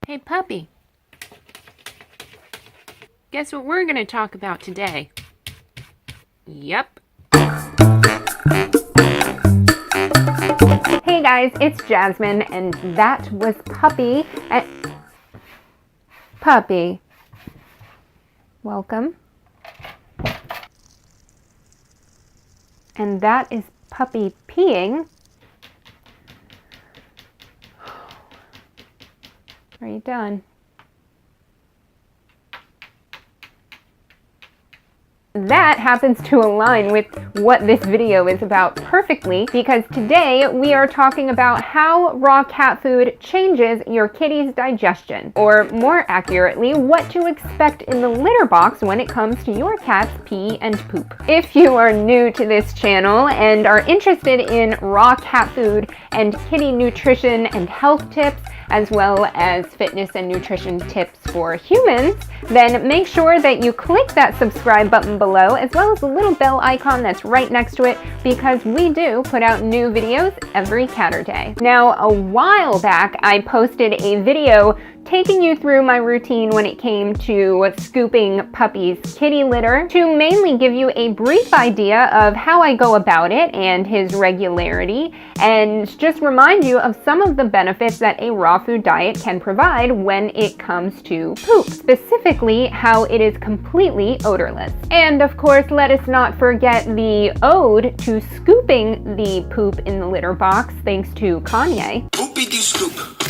Hey puppy, guess what we're going to talk about today? Yep. Hey guys, it's Jasmine, and that was Puppy. Puppy, welcome. And that is Puppy peeing. Are you done? That happens to align with what this video is about perfectly, because today we are talking about how raw cat food changes your kitty's digestion, or more accurately, what to expect in the litter box when it comes to your cat's pee and poop. If you are new to this channel and are interested in raw cat food and kitty nutrition and health tips, as well as fitness and nutrition tips for humans, then make sure that you click that subscribe button below, as well as the little bell icon that's right next to it, because we do put out new videos every Catterday. Now, a while back, I posted a video taking you through my routine when it came to scooping Puppy's kitty litter, to mainly give you a brief idea of how I go about it and his regularity, and just remind you of some of the benefits that a raw food diet can provide when it comes to poop, specifically how it is completely odorless. And of course, let us not forget the ode to scooping the poop in the litter box, thanks to Kanye. Whoopity-scoop,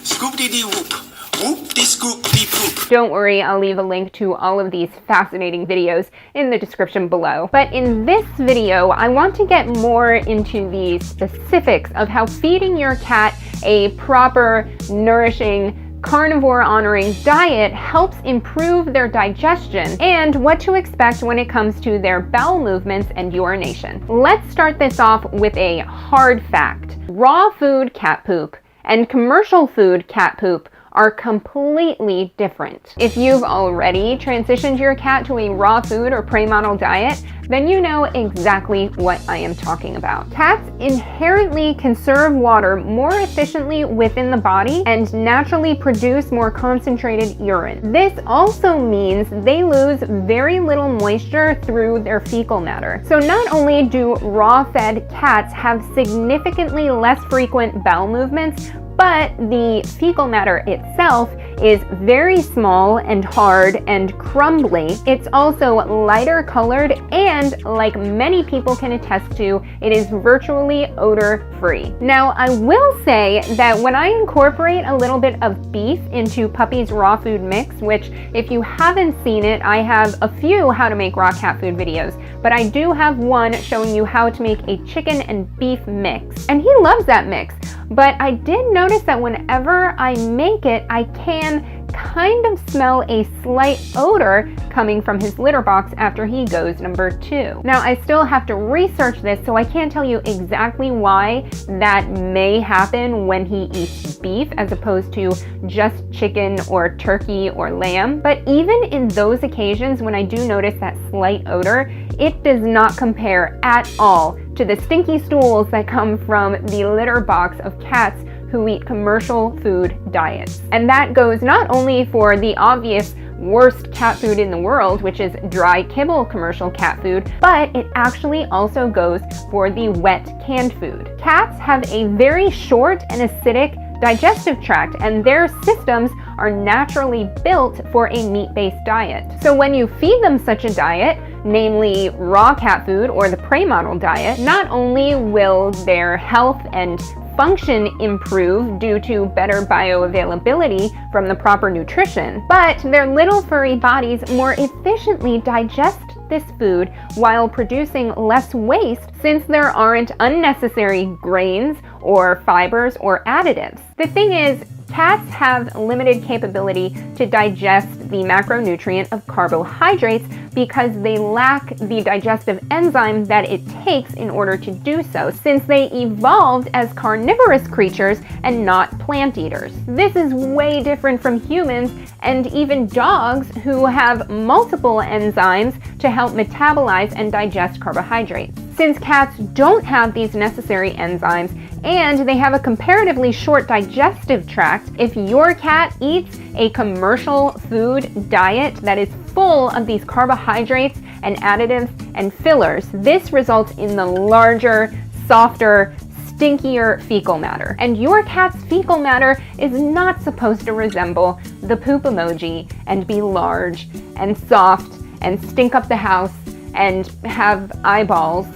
scoop-dee-dee-whoop. Whoop-de-scoop-de-poop. Don't worry, I'll leave a link to all of these fascinating videos in the description below. But in this video, I want to get more into the specifics of how feeding your cat a proper, nourishing, carnivore-honoring diet helps improve their digestion, and what to expect when it comes to their bowel movements and urination. Let's start this off with a hard fact. Raw food cat poop and commercial food cat poop are completely different. If you've already transitioned your cat to a raw food or prey model diet, then you know exactly what I am talking about. Cats inherently conserve water more efficiently within the body and naturally produce more concentrated urine. This also means they lose very little moisture through their fecal matter. So not only do raw-fed cats have significantly less frequent bowel movements, but the fecal matter itself is very small and hard and crumbly. It's also lighter colored, and like many people can attest to, it is virtually odor-free. Now, I will say that when I incorporate a little bit of beef into Puppy's raw food mix, which if you haven't seen it, I have a few how to make raw cat food videos, but I do have one showing you how to make a chicken and beef mix. And he loves that mix. But I did notice that whenever I make it, I can kind of smell a slight odor coming from his litter box after he goes number 2. Now, I still have to research this, so I can't tell you exactly why that may happen when he eats beef as opposed to just chicken or turkey or lamb. But even in those occasions when I do notice that slight odor, it does not compare at all to the stinky stools that come from the litter box of cats who eat commercial food diets. And that goes not only for the obvious worst cat food in the world, which is dry kibble commercial cat food, but it actually also goes for the wet canned food. Cats have a very short and acidic digestive tract, and their systems are naturally built for a meat-based diet. So when you feed them such a diet, namely raw cat food or the prey model diet, not only will their health and function improve due to better bioavailability from the proper nutrition, but their little furry bodies more efficiently digest this food while producing less waste, since there aren't unnecessary grains or fibers or additives. The thing is, cats have limited capability to digest the macronutrient of carbohydrates because they lack the digestive enzyme that it takes in order to do so, since they evolved as carnivorous creatures and not plant eaters. This is way different from humans and even dogs, who have multiple enzymes to help metabolize and digest carbohydrates. Since cats don't have these necessary enzymes, and they have a comparatively short digestive tract. If your cat eats a commercial food diet that is full of these carbohydrates and additives and fillers, this results in the larger, softer, stinkier fecal matter. And your cat's fecal matter is not supposed to resemble the poop emoji and be large and soft and stink up the house and have eyeballs,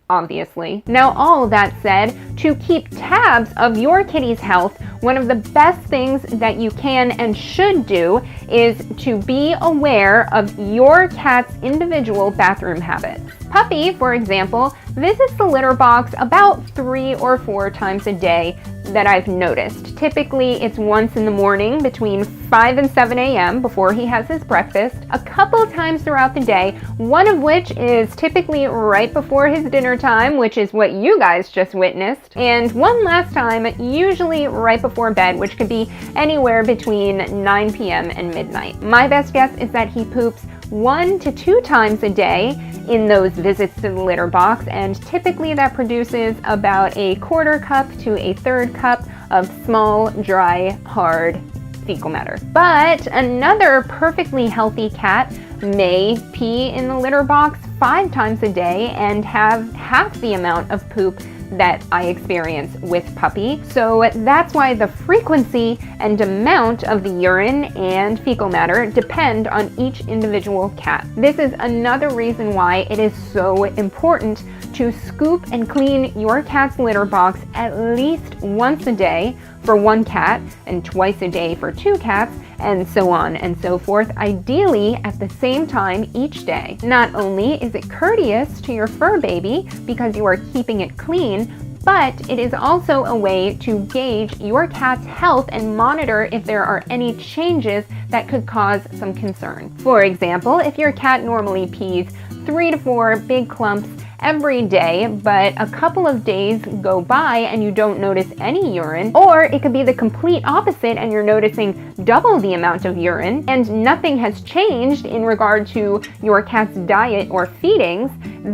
obviously. Now, all that said, to keep tabs of your kitty's health, one of the best things that you can and should do is to be aware of your cat's individual bathroom habits. Puppy, for example, visits the litter box about 3 or 4 times a day that I've noticed. Typically, it's once in the morning between 5 and 7 a.m. before he has his breakfast, a couple times throughout the day, one of which is typically right before his dinner time, which is what you guys just witnessed, and one last time, usually right before bed, which could be anywhere between 9 p.m. and midnight. My best guess is that he poops 1 to 2 times a day in those visits to the litter box, and typically that produces about a 1/4 cup to a 1/3 cup of small, dry, hard fecal matter. But another perfectly healthy cat may pee in the litter box 5 times a day and have half the amount of poop that I experience with Puppy. So that's why the frequency and amount of the urine and fecal matter depend on each individual cat. This is another reason why it is so important to scoop and clean your cat's litter box at least once a day for 1 cat and twice a day for 2 cats, and so on and so forth, ideally at the same time each day. Not only is it courteous to your fur baby because you are keeping it clean, but it is also a way to gauge your cat's health and monitor if there are any changes that could cause some concern. For example, if your cat normally pees 3 to 4 big clumps every day, but a couple of days go by and you don't notice any urine, or it could be the complete opposite and you're noticing double the amount of urine and nothing has changed in regard to your cat's diet or feedings,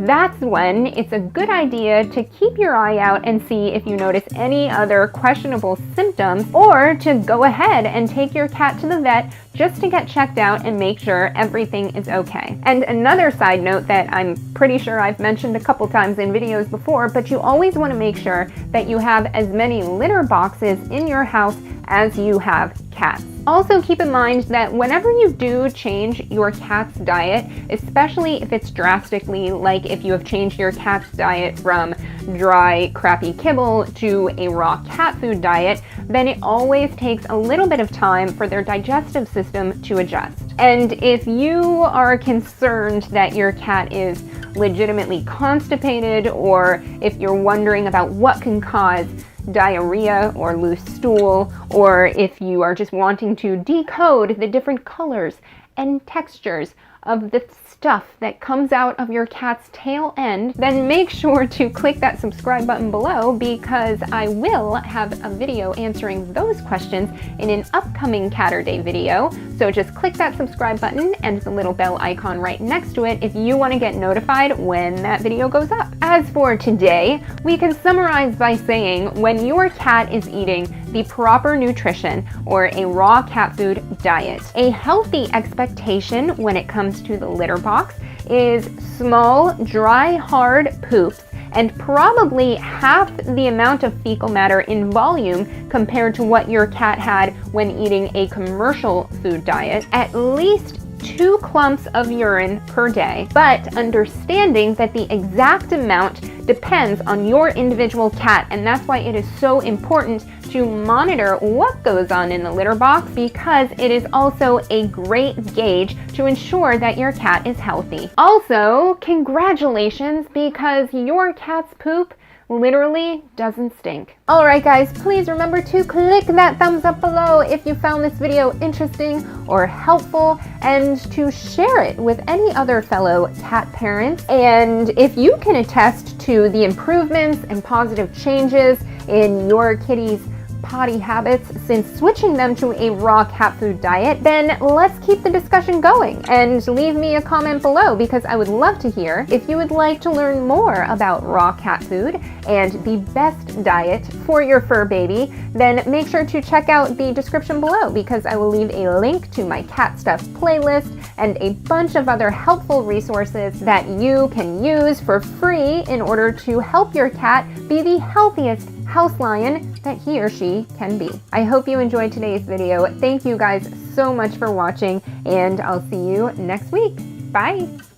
that's when it's a good idea to keep your eye out and see if you notice any other questionable symptoms, or to go ahead and take your cat to the vet just to get checked out and make sure everything is okay. And another side note that I'm pretty sure I've mentioned a couple times in videos before, but you always want to make sure that you have as many litter boxes in your house as you have cats. Also keep in mind that whenever you do change your cat's diet, especially if it's drastically, like if you have changed your cat's diet from dry, crappy kibble to a raw cat food diet, then it always takes a little bit of time for their digestive system to adjust. And if you are concerned that your cat is legitimately constipated, or if you're wondering about what can cause diarrhea or loose stool, or if you are just wanting to decode the different colors and textures of the stuff that comes out of your cat's tail end, then make sure to click that subscribe button below, because I will have a video answering those questions in an upcoming Catterday video. So just click that subscribe button and the little bell icon right next to it if you want to get notified when that video goes up. As for today, we can summarize by saying when your cat is eating the proper nutrition or a raw cat food diet, a healthy expectation when it comes to the litter box is small, dry, hard poops, and probably half the amount of fecal matter in volume compared to what your cat had when eating a commercial food diet, at least 2 clumps of urine per day, but understanding that the exact amount depends on your individual cat, and that's why it is so important to monitor what goes on in the litter box, because it is also a great gauge to ensure that your cat is healthy. Also, congratulations, because your cat's poop literally doesn't stink. Alright guys, please remember to click that thumbs up below if you found this video interesting or helpful, and to share it with any other fellow cat parents. And if you can attest to the improvements and positive changes in your kitty's potty habits since switching them to a raw cat food diet, then let's keep the discussion going and leave me a comment below, because I would love to hear. If you would like to learn more about raw cat food and the best diet for your fur baby, then make sure to check out the description below, because I will leave a link to my cat stuff playlist and a bunch of other helpful resources that you can use for free in order to help your cat be the healthiest house lion that he or she can be. I hope you enjoyed today's video. Thank you guys so much for watching, and I'll see you next week. Bye!